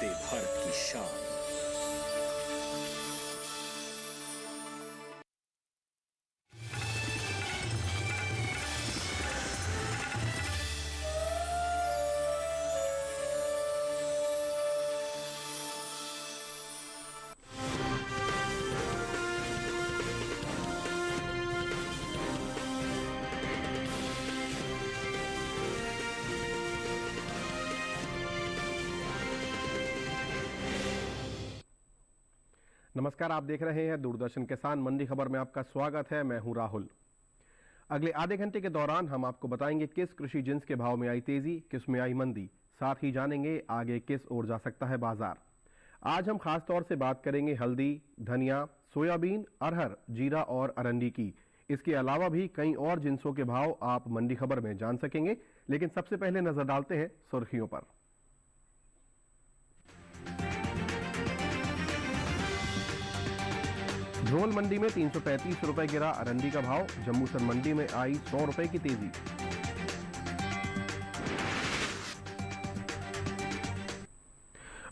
वंदे भारत की शान। नमस्कार, आप देख रहे हैं दूरदर्शन किसान मंडी खबर में आपका स्वागत है। मैं हूं राहुल। अगले आधे घंटे के दौरान हम आपको बताएंगे किस कृषि जिन्स के भाव में आई तेजी, किस में आई मंदी। साथ ही जानेंगे आगे किस ओर जा सकता है बाजार। आज हम खास तौर से बात करेंगे हल्दी, धनिया, सोयाबीन, अरहर, जीरा और अरंडी की। इसके अलावा भी कई और जिन्सों के भाव आप मंडी खबर में जान सकेंगे। लेकिन सबसे पहले नजर डालते हैं सुर्खियों पर। ध्रोल मंडी में 335 रुपए गिरा अरंडी का भाव। जम्मूसर मंडी में आई 100 रुपए की तेजी।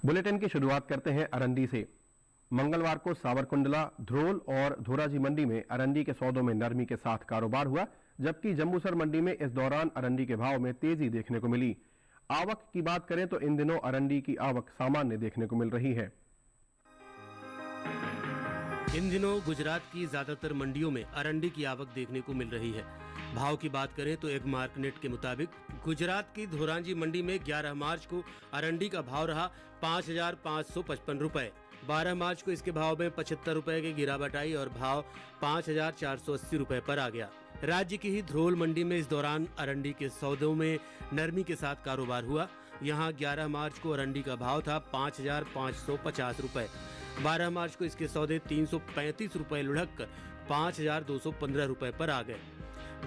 बुलेटिन की शुरुआत करते हैं अरंडी से। मंगलवार को सावरकुंडला, ध्रोल और धोराजी मंडी में अरंडी के सौदों में नरमी के साथ कारोबार हुआ, जबकि जम्मूसर मंडी में इस दौरान अरंडी के भाव में तेजी देखने को मिली। आवक की बात करें तो इन दिनों अरंडी की आवक सामान्य देखने को मिल रही है। इन दिनों गुजरात की ज्यादातर मंडियों में अरंडी की आवक देखने को मिल रही है। भाव की बात करें तो एक मार्कनेट के मुताबिक गुजरात की धोराजी मंडी में 11 मार्च को अरंडी का भाव रहा 5,555 रुपए। 12 मार्च को इसके भाव में 75 रुपए की गिरावट आई और भाव 5,480 रुपए पर आ गया। राज्य की ही ध्रोल मंडी में इस दौरान अरंडी के सौदों में नरमी के साथ कारोबार हुआ। यहाँ 11 मार्च को अरंडी का भाव था 5,550 रुपए। 12 मार्च को इसके सौदे 335 रुपए लुढ़क कर 5,215 रुपए पर आ गए,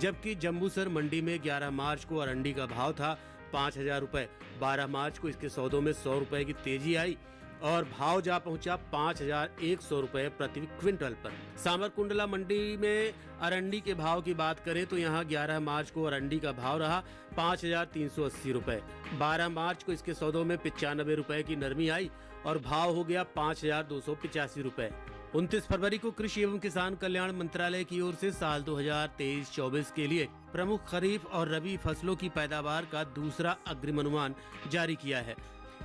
जबकि जम्बूसर मंडी में 11 मार्च को अरंडी का भाव था 5,000 रुपए। 12 मार्च को इसके सौदों में 100 रुपए की तेजी आई और भाव जा पहुंचा 5,100 रुपए प्रति क्विंटल पर। सावरकुंडला मंडी में अरंडी के भाव की बात करें तो यहां 11 मार्च को अरंडी का भाव रहा 5,380 रुपए। 12 मार्च को इसके सौदों में 95 रुपए की नरमी आई और भाव हो गया 5,285 रुपए। 29 फरवरी को कृषि एवं किसान कल्याण मंत्रालय की ओर से साल 2023-24 के लिए प्रमुख खरीफ और रबी फसलों की पैदावार का दूसरा अग्रिम अनुमान जारी किया है।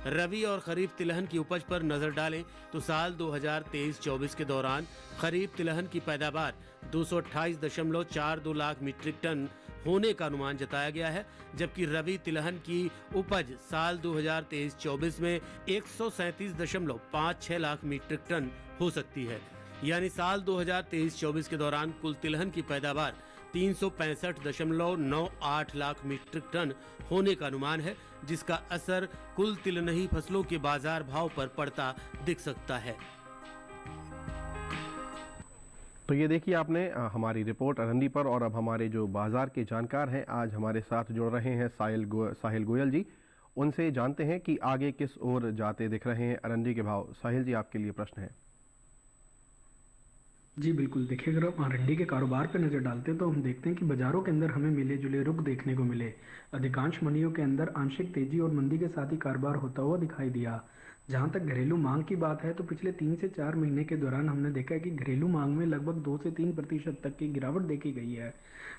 रबी और खरीफ तिलहन की उपज पर नजर डालें तो साल 2023-24 के दौरान खरीफ तिलहन की पैदावार 228.42 लाख मीट्रिक टन होने का अनुमान जताया गया है, जबकि रबी तिलहन की उपज साल 2023-24 में 137.56 लाख मीट्रिक टन हो सकती है। यानी साल 2023-24 के दौरान कुल तिलहन की पैदावार 365.98 लाख मीट्रिक टन होने का अनुमान है, जिसका असर कुल तिलहनी फसलों के बाजार भाव पर पड़ता दिख सकता है। तो ये देखिए आपने हमारी रिपोर्ट अरंडी पर। और अब हमारे जो बाजार के जानकार हैं आज हमारे साथ जुड़ रहे हैं साहिल गोयल जी। उनसे जानते हैं कि आगे किस ओर जाते दिख रहे हैं अरंडी के भाव। साहिल जी, आपके लिए प्रश्न है। जी बिल्कुल, देखिए अगर हम अरंडी के कारोबार पर नज़र डालते हैं तो हम देखते हैं कि बाजारों के अंदर हमें मिले जुले रुख देखने को मिले। अधिकांश मंडियों के अंदर आंशिक तेजी और मंदी के साथ ही कारोबार होता हुआ दिखाई दिया। जहां तक घरेलू मांग की बात है तो पिछले 3 से 4 महीने के दौरान हमने देखा है कि घरेलू मांग में लगभग 2 से 3% तक की गिरावट देखी गई है।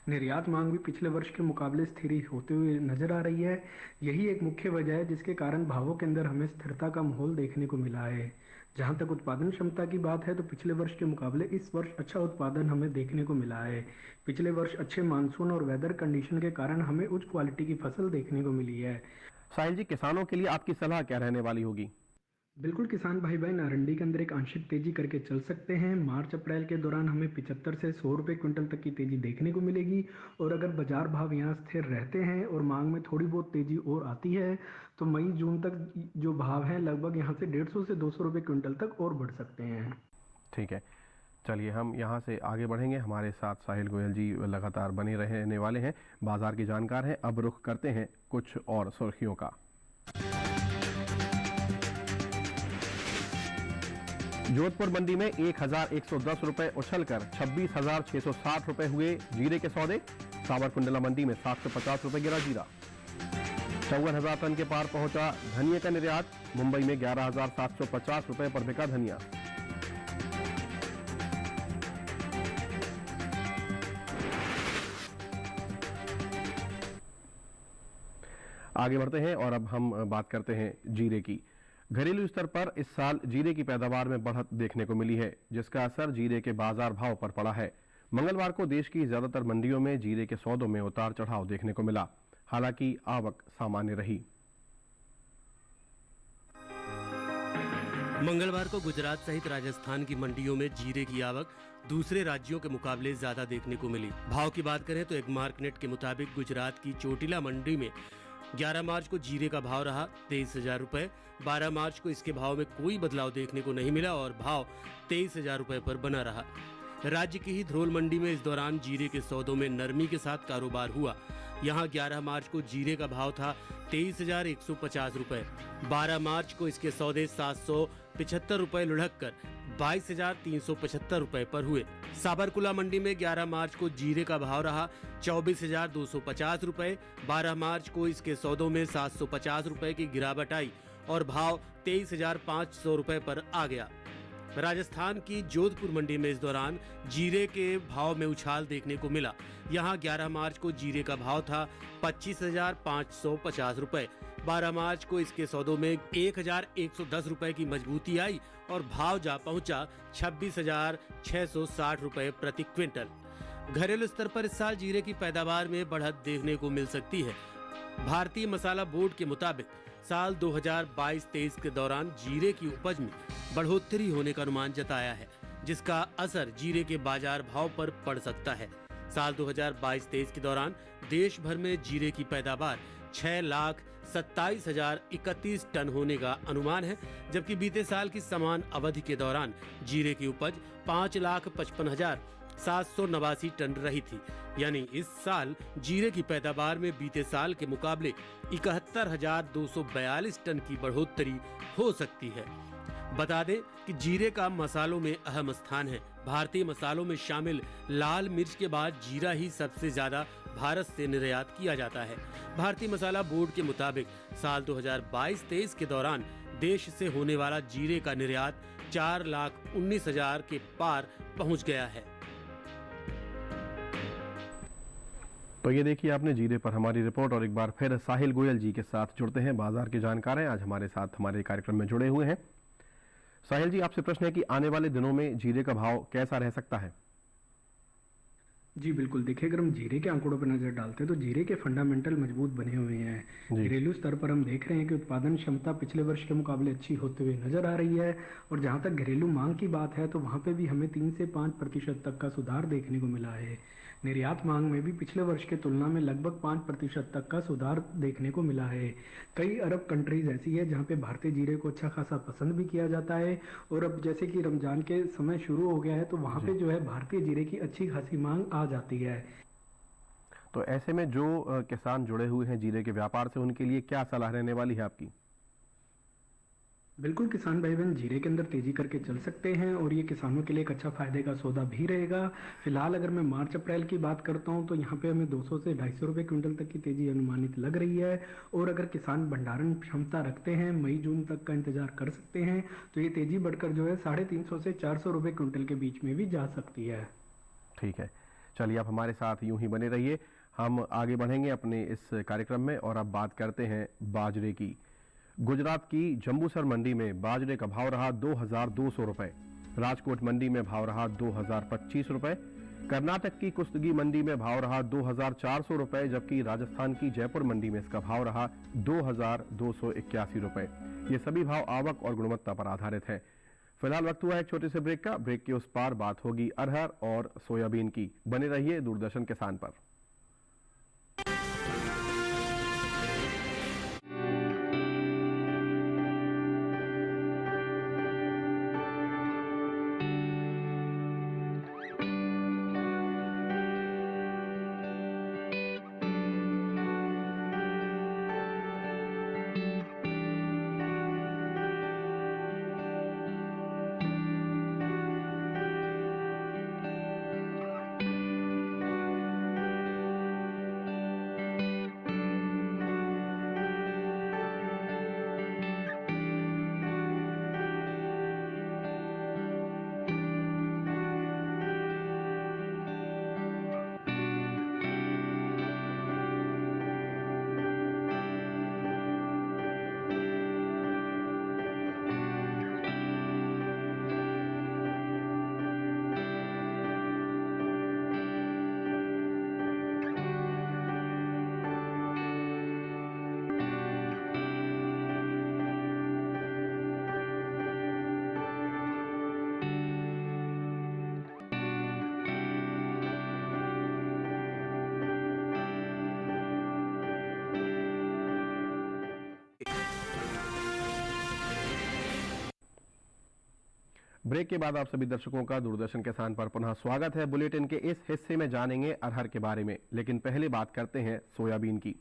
निर्यात मांग भी पिछले वर्ष के मुकाबले स्थिर होते हुए नजर आ रही है। यही एक मुख्य वजह है जिसके कारण भावों के अंदर हमें स्थिरता का माहौल देखने को मिला है। जहां तक उत्पादन क्षमता की बात है तो पिछले वर्ष के मुकाबले इस वर्ष अच्छा उत्पादन हमें देखने को मिला है। पिछले वर्ष अच्छे मानसून और वेदर कंडीशन के कारण हमें उच्च क्वालिटी की फसल देखने को मिली है। साहिल जी, किसानों के लिए आपकी सलाह क्या रहने वाली होगी? बिल्कुल, किसान भाई बहन अरंडी के अंदर एक आंशिक तेजी करके चल सकते हैं। मार्च अप्रैल के दौरान हमें 75 से 100 रुपए क्विंटल तक की तेजी देखने को मिलेगी और अगर बाजार भाव यहाँ स्थिर रहते हैं और मांग में थोड़ी बहुत तेजी और आती है तो मई जून तक जो भाव है लगभग यहाँ से 150 से 200 रुपए क्विंटल तक और बढ़ सकते हैं। ठीक है, चलिए हम यहाँ से आगे बढ़ेंगे। हमारे साथ साहिल गोयल जी लगातार बने रहने वाले हैं, बाजार के जानकार हैं। अब रुख करते हैं कुछ और सुर्खियों का। जोधपुर मंडी में 1,110 रुपए उछलकर 26,660 रुपए हुए जीरे के सौदे। सावरकुंडला मंडी में 750 रुपए गिरा जीरा। 54,000 टन के पार पहुंचा धनिया का निर्यात। मुंबई में 11,750 रुपए पर बिका धनिया। आगे बढ़ते हैं और अब हम बात करते हैं जीरे की। घरेलू स्तर पर इस साल जीरे की पैदावार में बढ़त देखने को मिली है, जिसका असर जीरे के बाजार भाव पर पड़ा है। मंगलवार को देश की ज्यादातर मंडियों में जीरे के सौदों में उतार चढ़ाव देखने को मिला, हालांकि आवक सामान्य रही। मंगलवार को गुजरात सहित राजस्थान की मंडियों में जीरे की आवक दूसरे राज्यों के मुकाबले ज्यादा देखने को मिली। भाव की बात करें तो एक मार्कनेट के मुताबिक गुजरात की चोटिला मंडी में 11 मार्च को जीरे का भाव रहा 23,000 रुपए। 12 मार्च को इसके भाव में कोई बदलाव देखने को नहीं मिला और भाव 23,000 रुपए पर बना रहा। राज्य की ही धरोल मंडी में इस दौरान जीरे के सौदों में नरमी के साथ कारोबार हुआ। यहां 11 मार्च को जीरे का भाव था 23,150 रुपए। 12 मार्च को इसके सौदे 775 रुपए लुढ़क कर 22,375 रुपए पर हुए। साबरकुला मंडी में 11 मार्च को जीरे का भाव रहा 24,250 रुपए। 12 मार्च को इसके सौदों में 750 रुपए की गिरावट आई और भाव 23,500 रुपए पर आ गया। राजस्थान की जोधपुर मंडी में इस दौरान जीरे के भाव में उछाल देखने को मिला। यहां 11 मार्च को जीरे का भाव था 25,550 रुपए। 12 मार्च को इसके सौदों में 1,110 रुपए की मजबूती आई और भाव जा पहुंचा 26,660 रुपए प्रति क्विंटल। घरेलू स्तर पर इस साल जीरे की पैदावार में बढ़त देखने को मिल सकती है। भारतीय मसाला बोर्ड के मुताबिक साल 2022-23 के दौरान जीरे की उपज में बढ़ोतरी होने का अनुमान जताया है, जिसका असर जीरे के बाजार भाव पर पड़ सकता है। साल 2022-23 के दौरान देश भर में जीरे की पैदावार 6,27,031 टन होने का अनुमान है, जबकि बीते साल की समान अवधि के दौरान जीरे की उपज 5,55,789 टन रही थी। यानी इस साल जीरे की पैदावार में बीते साल के मुकाबले 71,242 टन की बढ़ोतरी हो सकती है। बता दें कि जीरे का मसालों में अहम स्थान है। भारतीय मसालों में शामिल लाल मिर्च के बाद जीरा ही सबसे ज्यादा भारत से निर्यात किया जाता है। भारतीय मसाला बोर्ड के मुताबिक साल 2022-23 के दौरान देश से होने वाला जीरे का निर्यात 4,19,000 के पार पहुंच गया है। तो ये देखिए आपने जीरे पर हमारी रिपोर्ट और एक बार फिर साहिल गोयल जी के साथ जुड़ते हैं। बाजार के जानकार हैं, आज हमारे साथ हमारे कार्यक्रम में जुड़े हुए हैं। साहिल जी, आपसे प्रश्न है कि आने वाले दिनों में जीरे का भाव कैसा रह सकता है? जी बिल्कुल, देखिए अगर हम जीरे के आंकड़ों पर नजर डालते हैं तो जीरे के फंडामेंटल मजबूत बने हुए हैं। घरेलू स्तर पर हम देख रहे हैं कि उत्पादन क्षमता पिछले वर्ष के मुकाबले अच्छी होते हुए नजर आ रही है और जहां तक घरेलू मांग की बात है तो वहां पे भी हमें 3 से 5% तक का सुधार देखने को मिला है। निर्यात मांग में भी पिछले वर्ष के तुलना में लगभग 5% तक का सुधार देखने को मिला है। कई अरब कंट्रीज ऐसी है जहां पे भारतीय जीरे को अच्छा खासा पसंद भी किया जाता है और अब जैसे कि रमजान के समय शुरू हो गया है तो वहां पे जो है भारतीय जीरे की अच्छी खासी मांग आ जाती है। तो ऐसे में जो किसान जुड़े हुए हैं जीरे के व्यापार से, उनके लिए क्या सलाह रहने वाली है आपकी? बिल्कुल, किसान भाई बहन जीरे के अंदर तेजी करके चल सकते हैं और ये किसानों के लिए एक अच्छा फायदे का सौदा भी रहेगा। फिलहाल अगर मैं मार्च अप्रैल की बात करता हूं तो यहाँ पे हमें 200 से 250 रुपए क्विंटल तक की तेजी अनुमानित लग रही है और अगर किसान भंडारण क्षमता रखते हैं मई जून तक का इंतजार कर सकते हैं तो ये तेजी बढ़कर जो है 350 से 400 रुपए क्विंटल के बीच में भी जा सकती है। ठीक है, चलिए आप हमारे साथ यूं ही बने रहिए, हम आगे बढ़ेंगे अपने इस कार्यक्रम में और अब बात करते हैं बाजरे की। गुजरात की जंबूसर मंडी में बाजरे का भाव रहा 2,200 रुपए। राजकोट मंडी में भाव रहा 2,025 रुपए। कर्नाटक की कुस्तगी मंडी में भाव रहा 2,400 रुपए, जबकि राजस्थान की जयपुर मंडी में इसका भाव रहा 2,281 रुपए। ये सभी भाव आवक और गुणवत्ता पर आधारित है। फिलहाल वक्त हुआ है एक छोटे से ब्रेक का। ब्रेक के उस पार बात होगी अरहर और सोयाबीन की। बने रहिए दूरदर्शन किसान पर। ब्रेक के बाद आप सभी दर्शकों का दूरदर्शन किसान पर पुनः स्वागत है। बुलेटिन के इस हिस्से में जानेंगे अरहर के बारे में, लेकिन पहले बात करते हैं सोयाबीन की।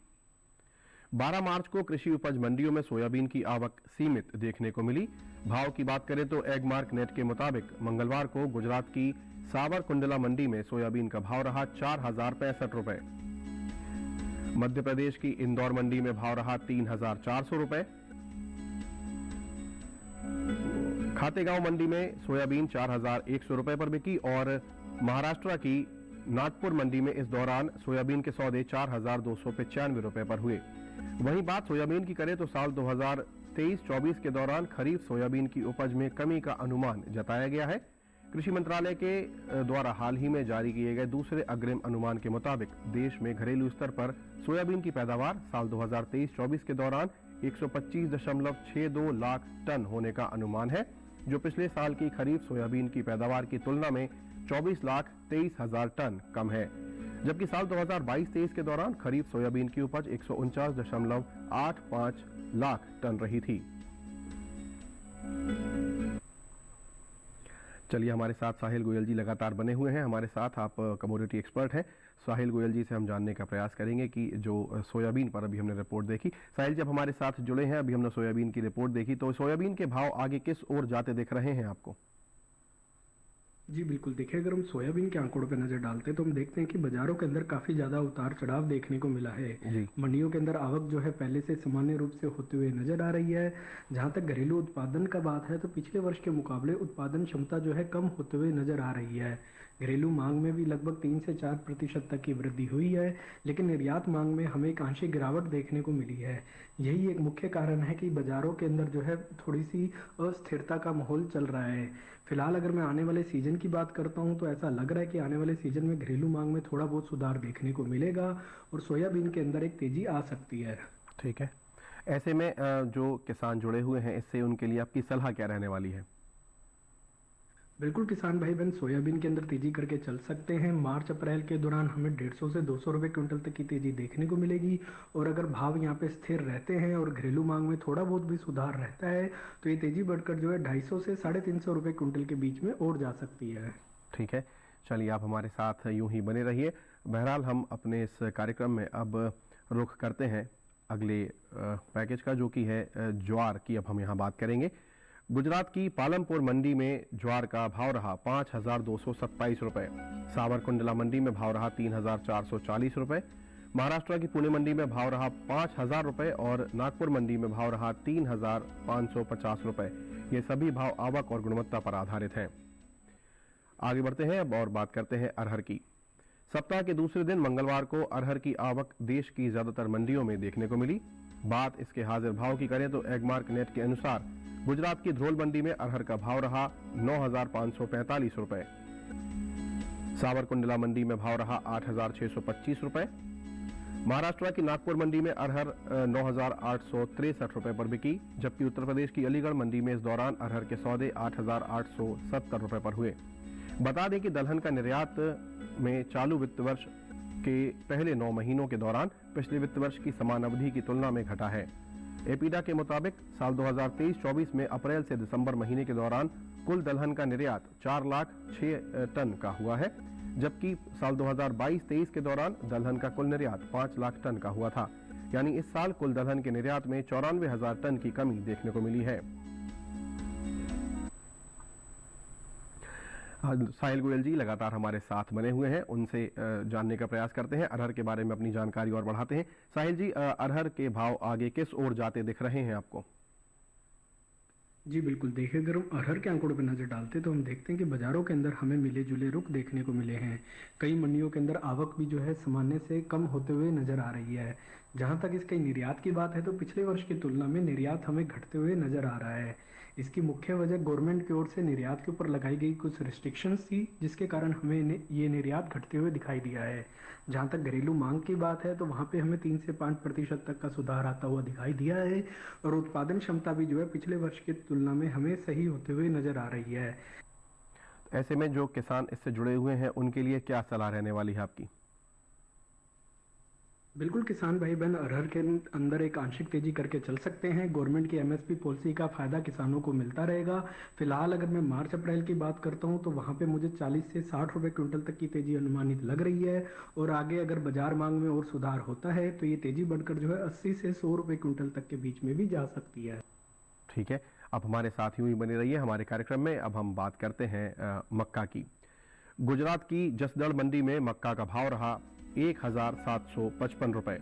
12 मार्च को कृषि उपज मंडियों में सोयाबीन की आवक सीमित देखने को मिली। भाव की बात करें तो एगमार्क नेट के मुताबिक मंगलवार को गुजरात की सावरकुंडला मंडी में सोयाबीन का भाव रहा 4065 रुपए। मध्य प्रदेश की इंदौर मंडी में भाव रहा 3400 रुपए। खातेगांव मंडी में सोयाबीन 4100 रुपए पर बिकी और महाराष्ट्र की नागपुर मंडी में इस दौरान सोयाबीन के सौदे 4295 रुपए पर हुए। वहीं बात सोयाबीन की करें तो साल 2023-24 के दौरान खरीफ सोयाबीन की उपज में कमी का अनुमान जताया गया है। कृषि मंत्रालय के द्वारा हाल ही में जारी किए गए दूसरे अग्रिम अनुमान के मुताबिक देश में घरेलू स्तर पर सोयाबीन की पैदावार साल 2023-24 के दौरान 125.62 लाख टन होने का अनुमान है, जो पिछले साल की खरीफ सोयाबीन की पैदावार की तुलना में 24,23,000 टन कम है। जबकि साल 2022-23 के दौरान खरीफ सोयाबीन की उपज 149.85 लाख टन रही थी। चलिए, हमारे साथ साहिल गोयल जी लगातार बने हुए हैं। हमारे साथ आप कमोडिटी एक्सपर्ट हैं। साहिल गोयल जी से हम जानने का प्रयास करेंगे कि जो सोयाबीन पर अभी हमने रिपोर्ट देखी। साहिल जी, अब हमारे साथ जुड़े हैं। अभी हमने सोयाबीन की रिपोर्ट देखी, तो सोयाबीन के भाव आगे किस ओर जाते दिख रहे हैं आपको? जी बिल्कुल, देखिए अगर हम सोयाबीन के आंकड़ों पर नजर डालते हैं तो हम देखते हैं कि बाजारों के अंदर काफी ज्यादा उतार चढ़ाव देखने को मिला है। मंडियों के अंदर आवक जो है पहले से सामान्य रूप से होते हुए नजर आ रही है। जहां तक घरेलू उत्पादन का बात है तो पिछले वर्ष के मुकाबले उत्पादन क्षमता जो है कम होते हुए नजर आ रही है। घरेलू मांग में भी लगभग 3 से 4% तक की वृद्धि हुई है, लेकिन निर्यात मांग में हमें एक आंशिक गिरावट देखने को मिली है। यही एक मुख्य कारण है कि बाजारों के अंदर जो है थोड़ी सी अस्थिरता का माहौल चल रहा है। फिलहाल अगर मैं आने वाले सीजन की बात करता हूं तो ऐसा लग रहा है कि आने वाले सीजन में घरेलू मांग में थोड़ा बहुत सुधार देखने को मिलेगा और सोयाबीन के अंदर एक तेजी आ सकती है। ठीक है, ऐसे में जो किसान जुड़े हुए हैं, इससे उनके लिए आपकी सलाह क्या रहने वाली है? बिल्कुल, किसान भाई बहन सोयाबीन के अंदर तेजी करके चल सकते हैं। मार्च अप्रैल के दौरान हमें 150 से 200 रुपए क्विंटल तक की तेजी देखने को मिलेगी और अगर भाव यहाँ पे स्थिर रहते हैं और घरेलू मांग में थोड़ा बहुत भी सुधार रहता है तो ये तेजी बढ़कर जो है 250 से 350 रुपए क्विंटल के बीच में और जा सकती है। ठीक है, चलिए आप हमारे साथ यूं ही बने रहिए। बहरहाल हम अपने इस कार्यक्रम में अब रुख करते हैं अगले पैकेज का, जो कि है ज्वार की। अब हम यहाँ बात करेंगे। गुजरात की पालमपुर मंडी में ज्वार का भाव रहा 5,227 रुपए। सावरकुंडला मंडी में भाव रहा 3,440 रुपए। महाराष्ट्र की पुणे मंडी में भाव रहा 5,000 रुपए और नागपुर मंडी में भाव रहा 3,550 रुपए। ये सभी भाव आवक और गुणवत्ता पर आधारित हैं। आगे बढ़ते हैं अब और बात करते हैं अरहर की। सप्ताह के दूसरे दिन मंगलवार को अरहर की आवक देश की ज्यादातर मंडियों में देखने को मिली। बात इसके हाजिर भाव की करें तो एगमार्क नेट के अनुसार गुजरात की ध्रोल मंडी में अरहर का भाव रहा 9,545 रुपए। सावरकुंडला मंडी में भाव रहा 8,625 रुपए। महाराष्ट्र की नागपुर मंडी में अरहर 9,863 रुपए पर बिकी, जबकि उत्तर प्रदेश की अलीगढ़ मंडी में इस दौरान अरहर के सौदे 8,870 रुपए पर हुए। बता दें कि दलहन का निर्यात में चालू वित्त वर्ष के पहले 9 महीनों के दौरान पिछले वित्त वर्ष की समान अवधि की तुलना में घटा है। एपीडा के मुताबिक साल 2023-24 में अप्रैल से दिसंबर महीने के दौरान कुल दलहन का निर्यात 4,06,000 टन का हुआ है, जबकि साल 2022-23 के दौरान दलहन का कुल निर्यात 5 लाख टन का हुआ था। यानी इस साल कुल दलहन के निर्यात में 94,000 टन की कमी देखने को मिली है। साहिल गोयल जी लगातार हमारे साथ बने हुए हैं, उनसे जानने का प्रयास करते हैं, अरहर के बारे में अपनी जानकारी और बढ़ाते हैं। साहिल जी, अरहर के भाव आगे किस ओर जाते दिख रहे हैं आपको? जी बिल्कुल, देखिए अगर हम अरहर के आंकड़ों पर नजर डालते हैं तो हम देखते हैं कि बाजारों के अंदर हमें मिले जुले रुख देखने को मिले हैं। कई मंडियों के अंदर आवक भी जो है सामान्य से कम होते हुए नजर आ रही है। जहां तक इसके निर्यात की बात है तो पिछले वर्ष की तुलना में निर्यात हमें घटते हुए नजर आ रहा है। इसकी मुख्य वजह गवर्नमेंट की ओर से निर्यात के ऊपर लगाई गई कुछ रिस्ट्रिक्शंस थी, जिसके कारण हमें ये निर्यात घटते हुए दिखाई दिया है। जहां तक घरेलू मांग की बात है तो वहां पे हमें 3 से 5% तक का सुधार आता हुआ दिखाई दिया है और उत्पादन क्षमता भी जो है पिछले वर्ष की तुलना में हमें सही होते हुए नजर आ रही है। ऐसे में जो किसान इससे जुड़े हुए हैं उनके लिए क्या सलाह रहने वाली है आपकी? बिल्कुल किसान भाई बहन अरहर के अंदर एक आंशिक तेजी करके चल सकते हैं। गवर्नमेंट की एमएसपी पॉलिसी का फायदा किसानों को मिलता रहेगा। फिलहाल अगर मैं मार्च अप्रैल की बात करता हूं तो वहां पे मुझे 40 से 60 रुपए क्विंटल तक की तेजी अनुमानित लग रही है। और आगे अगर बाजार मांग में और सुधार होता है तो ये तेजी बढ़कर जो है 80 से 100 रुपए क्विंटल तक के बीच में भी जा सकती है। ठीक है, अब हमारे साथ यूं ही बने रहिए हमारे कार्यक्रम में। अब हम बात करते हैं मक्का की। गुजरात की जसदण मंडी में मक्का का भाव रहा 1755 रुपए।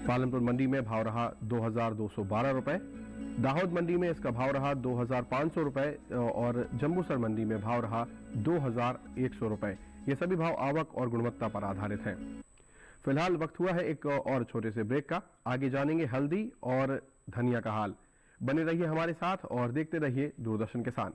पालनपुर मंडी में भाव रहा 2212 रुपए। दाहोद मंडी में इसका भाव रहा 2500 रुपए और जम्बूसर मंडी में भाव रहा 2100 रुपए। ये सभी भाव आवक और गुणवत्ता पर आधारित हैं। फिलहाल वक्त हुआ है एक और छोटे से ब्रेक का। आगे जानेंगे हल्दी और धनिया का हाल। बने रहिए हमारे साथ और देखते रहिए दूरदर्शन किसान।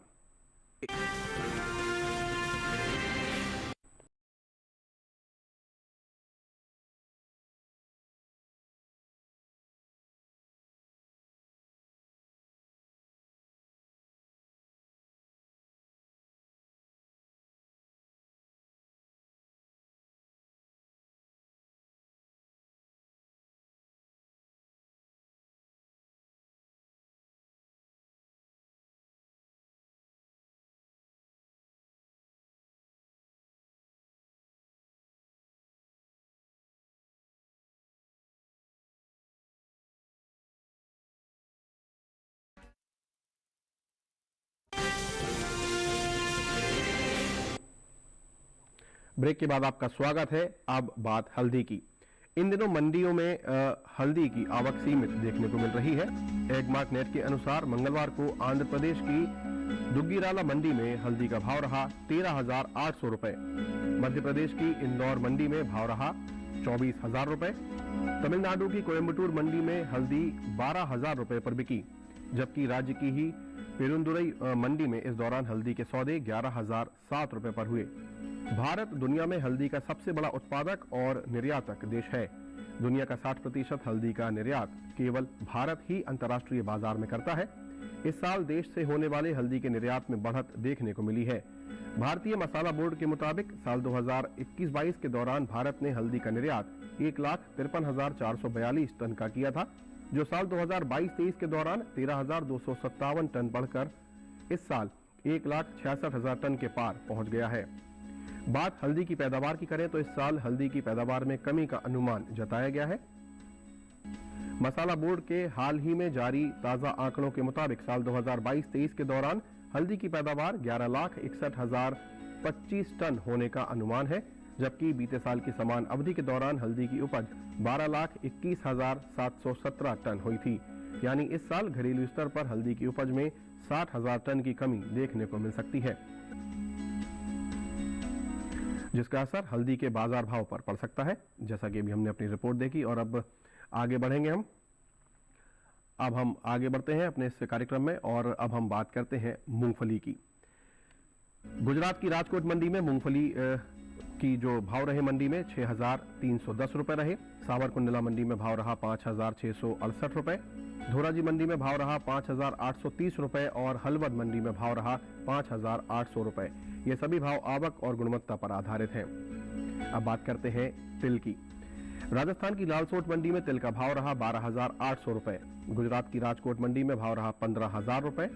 ब्रेक के बाद आपका स्वागत है। अब बात हल्दी की। इन दिनों मंडियों में हल्दी की आवक सीमित देखने को मिल रही है। एगमार्क नेट के अनुसार मंगलवार को आंध्र प्रदेश की दुग्गिराला मंडी में हल्दी का भाव रहा 13,800 रुपए। मध्य प्रदेश की इंदौर मंडी में भाव रहा 24,000 रुपए। तमिलनाडु की कोयम्बटूर मंडी में हल्दी 12,000 रुपए पर बिकी, जबकि राज्य की ही पेरुंदुरई मंडी में इस दौरान हल्दी के सौदे 11,007 रुपए पर हुए। भारत दुनिया में हल्दी का सबसे बड़ा उत्पादक और निर्यातक देश है। दुनिया का 60% हल्दी का निर्यात केवल भारत ही अंतर्राष्ट्रीय बाजार में करता है। इस साल देश से होने वाले हल्दी के निर्यात में बढ़त देखने को मिली है। भारतीय मसाला बोर्ड के मुताबिक साल 2021-22 के दौरान भारत ने हल्दी का निर्यात 1,53,442 टन का किया था, जो साल 2022-23 के दौरान 13,257 टन बढ़कर इस साल 1,66,000 टन के पार पहुंच गया है। बात हल्दी की पैदावार की करें तो इस साल हल्दी की पैदावार में कमी का अनुमान जताया गया है। मसाला बोर्ड के हाल ही में जारी ताजा आंकड़ों के मुताबिक साल 2022-23 के दौरान हल्दी की पैदावार 11,61,025 टन होने का अनुमान है, जबकि बीते साल की समान अवधि के दौरान हल्दी की उपज 12,21,717 टन हुई थी। यानी इस साल घरेलू स्तर पर हल्दी की उपज में 60,000 टन की कमी देखने को मिल सकती है, जिसका असर हल्दी के बाजार भाव पर पड़ सकता है, जैसा कि अभी हमने अपनी रिपोर्ट देखी। और अब आगे बढ़ेंगे हम। अब हम आगे बढ़ते हैं अपने इस कार्यक्रम में और अब हम बात करते हैं मूंगफली की। गुजरात की राजकोट मंडी में मूंगफली की जो भाव रहे मंडी में 6,310 रुपए रहे। सावरकुंडला मंडी में भाव रहा 5,668 रुपए। धोराजी मंडी में भाव रहा 5,830 रुपए और हलवद मंडी में भाव रहा 5,800 रुपए। ये सभी भाव आवक और गुणवत्ता पर आधारित हैं। अब बात करते हैं तिल की। राजस्थान की लालसोट मंडी में तिल का भाव रहा 12,800 रुपए। गुजरात की राजकोट मंडी में भाव रहा 15,000 रुपए।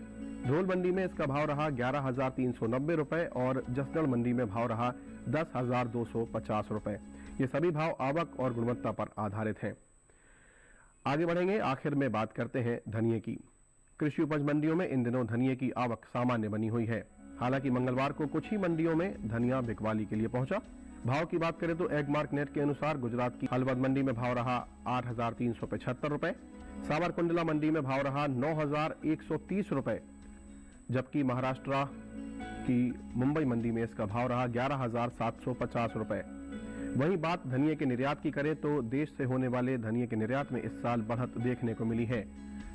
धोल मंडी में इसका भाव रहा 11,390 रुपए और जसदण मंडी में भाव रहा 10,250 रुपए। ये सभी भाव आवक और गुणवत्ता पर आधारित हैं। आगे बढ़ेंगे। आखिर में बात करते हैं धनिये की। कृषि उपज मंडियों में इन दिनों धनिये की आवक सामान्य बनी हुई है। हालांकि मंगलवार को कुछ ही मंडियों में धनिया बिकवाली के लिए पहुंचा। भाव की बात करें तो एगमार्क नेट के अनुसार गुजरात की हलवद मंडी में भाव रहा 8,375 रुपए। सावरकुंडला मंडी में भाव रहा 9,130 रुपए, जबकि महाराष्ट्र की मुंबई मंडी में इसका भाव रहा 11,750 रुपए। वहीं बात धनिये के निर्यात की करें तो देश से होने वाले धनिये के निर्यात में इस साल बढ़त देखने को मिली है।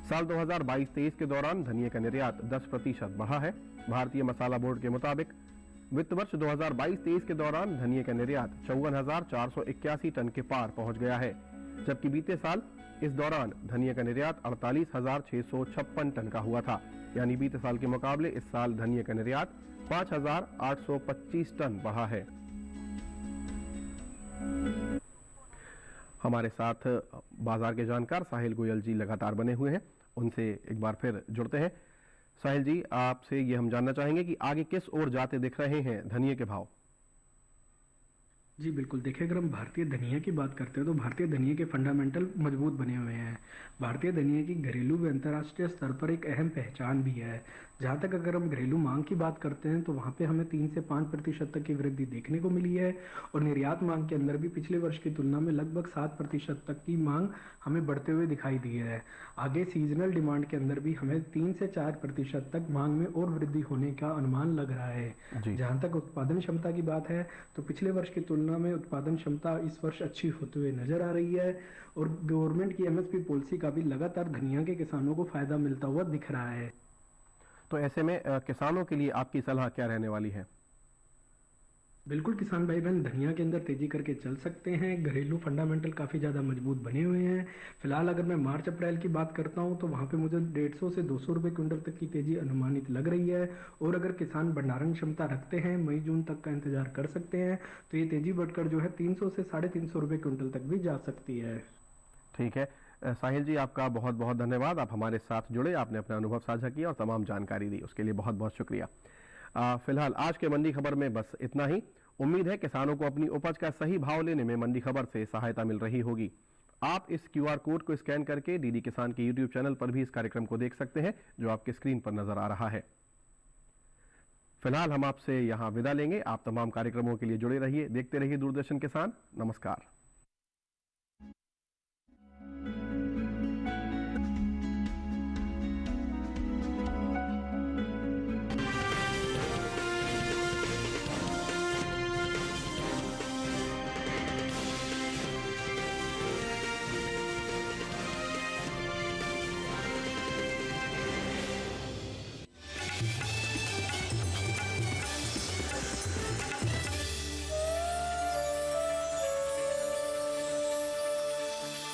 साल 2022-23 के दौरान धनिये का निर्यात 10% बढ़ा है। भारतीय मसाला बोर्ड के मुताबिक वित्त वर्ष 2022-23 के दौरान धनिये का निर्यात 54,481 टन के पार पहुंच गया है, जबकि बीते साल इस दौरान धनिये का निर्यात 48,656 टन का हुआ था। यानी बीते साल के मुकाबले इस साल धनिये का निर्यात 5,825 टन बढ़ा है। हमारे साथ बाजार के जानकार साहिल गोयल जी लगातार बने हुए हैं, उनसे एक बार फिर जुड़ते हैं। साहिल जी, आपसे ये हम जानना चाहेंगे कि आगे किस ओर जाते दिख रहे हैं धनिये के भाव? जी बिल्कुल, देखिए अगर हम भारतीय धनिया की बात करते हैं तो भारतीय धनिया के फंडामेंटल मजबूत बने हुए हैं। भारतीय धनिया की घरेलू व अंतर्राष्ट्रीय स्तर पर एक अहम पहचान भी है। जहाँ तक अगर हम घरेलू मांग की बात करते हैं तो वहाँ पे हमें 3 से 5% तक की वृद्धि देखने को मिली है और निर्यात मांग के अंदर भी पिछले वर्ष की तुलना में लगभग 7% तक की मांग हमें बढ़ते हुए दिखाई दी है। आगे सीजनल डिमांड के अंदर भी हमें 3 से 4% तक मांग में और वृद्धि होने का अनुमान लग रहा है। जहाँ तक उत्पादन क्षमता की बात है तो पिछले वर्ष की तुलना में उत्पादन क्षमता इस वर्ष अच्छी होते हुए नजर आ रही है और गवर्नमेंट की एमएसपी पॉलिसी का भी लगातार धनिया के किसानों को फायदा मिलता हुआ दिख रहा है। तो ऐसे में किसानों के लिए आपकी सलाह क्या रहने वाली है? बिल्कुल, किसान भाई बहन धनिया के अंदर तेजी करके चल सकते हैं। घरेलू फंडामेंटल काफ़ी ज़्यादा मजबूत बने हुए हैं। फिलहाल अगर मैं मार्च अप्रैल की बात करता हूं तो वहां पे मुझे 150 से 200 रुपये क्विंटल तक की तेजी अनुमानित लग रही है और अगर किसान भंडारण क्षमता रखते हैं मई जून तक का इंतजार कर सकते हैं तो ये तेजी बढ़कर जो है 300 से 350 रुपये क्विंटल तक भी जा सकती है। ठीक है साहिल जी, आपका बहुत बहुत धन्यवाद। आप हमारे साथ जुड़े, आपने अपना अनुभव साझा किया और तमाम जानकारी दी, उसके लिए बहुत बहुत शुक्रिया। फिलहाल आज के मंडी खबर में बस इतना ही। उम्मीद है किसानों को अपनी उपज का सही भाव लेने में मंडी खबर से सहायता मिल रही होगी। आप इस QR कोड को स्कैन करके डीडी किसान के YouTube चैनल पर भी इस कार्यक्रम को देख सकते हैं जो आपके स्क्रीन पर नजर आ रहा है। फिलहाल हम आपसे यहां विदा लेंगे। आप तमाम कार्यक्रमों के लिए जुड़े रहिए, देखते रहिए दूरदर्शन किसान। नमस्कार।